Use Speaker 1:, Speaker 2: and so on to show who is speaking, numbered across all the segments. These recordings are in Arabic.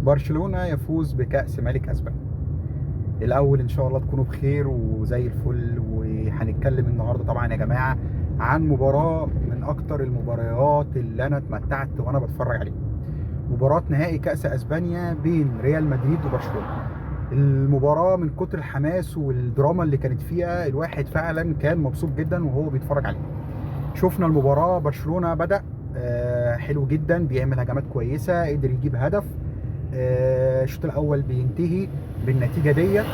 Speaker 1: برشلونة يفوز بكأس ملك اسبانيا. الاول ان شاء الله تكونوا بخير وزي الفل، وهنتكلم النهارده طبعا يا جماعه عن مباراه من اكتر المباريات اللي انا اتمتعت وانا بتفرج عليها. مباراه نهائي كأس اسبانيا بين ريال مدريد وبرشلونه. المباراه من كتر الحماس والدراما اللي كانت فيها الواحد فعلا كان مبسوط جدا وهو بيتفرج عليها. شفنا المباراه، برشلونه بدأ حلو جدا، بيعمل هجمات كويسه، قدر يجيب هدف. الشوط الاول بينتهي بالنتيجه ديت،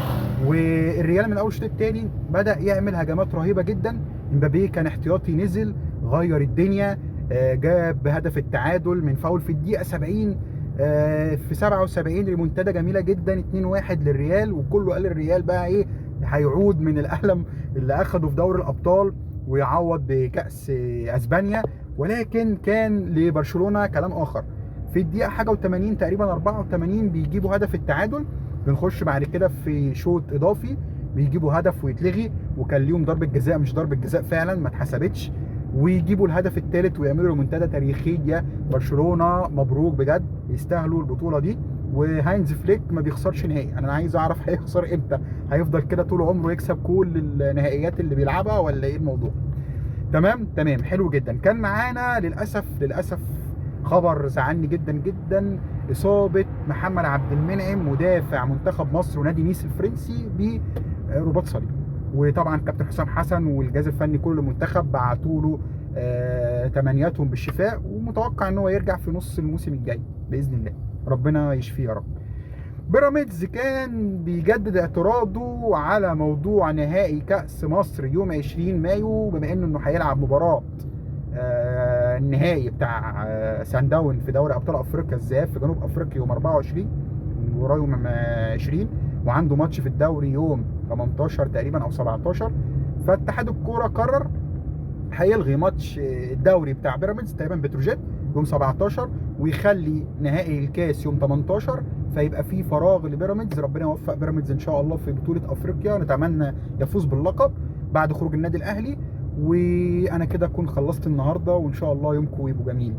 Speaker 1: والريال من اول الشوط الثاني بدا يعمل هجمات رهيبه جدا. امبابي كان احتياطي، نزل غير الدنيا، جاب هدف التعادل من فاول في الدقيقه 70. في 77 ريمونتادا جميله جدا، 2-1 للريال، وكله قال الريال بقى ايه، هيعود من الالم اللي اخده في دوري الابطال ويعوض بكاس اسبانيا. ولكن كان لبرشلونه كلام اخر. في الدقيقه حاجه و80 تقريبا 84 بيجيبوا هدف التعادل. بنخش بعد كده في شوط اضافي، بيجيبوا هدف ويتلغي، وكان ليهم ضربه جزاء مش ضربه جزاء فعلا ما اتحسبتش، ويجيبوا الهدف الثالث ويعملوا ريمونتادا تاريخيه. برشلونه مبروك بجد، يستاهلوا البطوله دي. وهاينز فليك ما بيخسرش نهائي. انا عايز اعرف هيخسر امتى؟ هيفضل كده طول عمره يكسب كل النهائيات اللي بيلعبها ولا ايه الموضوع؟ تمام تمام، حلو جدا. كان معانا للاسف خبر زعلني جدا جدا، اصابه محمد عبد المنعم مدافع منتخب مصر ونادي نيس الفرنسي برباط صليبي. وطبعا كابتن حسام حسن والجهاز الفني كل المنتخب بعتوا له تمنياتهم بالشفاء، ومتوقع ان هو يرجع في نص الموسم الجاي باذن الله. ربنا يشفيه يا رب. بيراميدز كان بيجدد اعتراضه على موضوع نهائي كأس مصر يوم 20 مايو، بما انه هيلعب مباراة النهائي بتاع سان داون في دوري ابطال افريقيا الذهاب في جنوب افريقيا يوم 24، المباراة يوم 20، وعنده ماتش في الدوري يوم 18 تقريبا او 17. فاتحاد الكورة قرر هيلغي ماتش الدوري بتاع بيراميدز تقريبا بتروجيت يوم 17، ويخلي نهائي الكاس يوم 18. فيبقى في فراغ لبيراميدز. ربنا يوفق بيراميدز ان شاء الله في بطولة افريقيا، نتمنى يفوز باللقب بعد خروج النادي الاهلي. وانا كده اكون خلصت النهارده، وان شاء الله يومكم يبقوا جميل.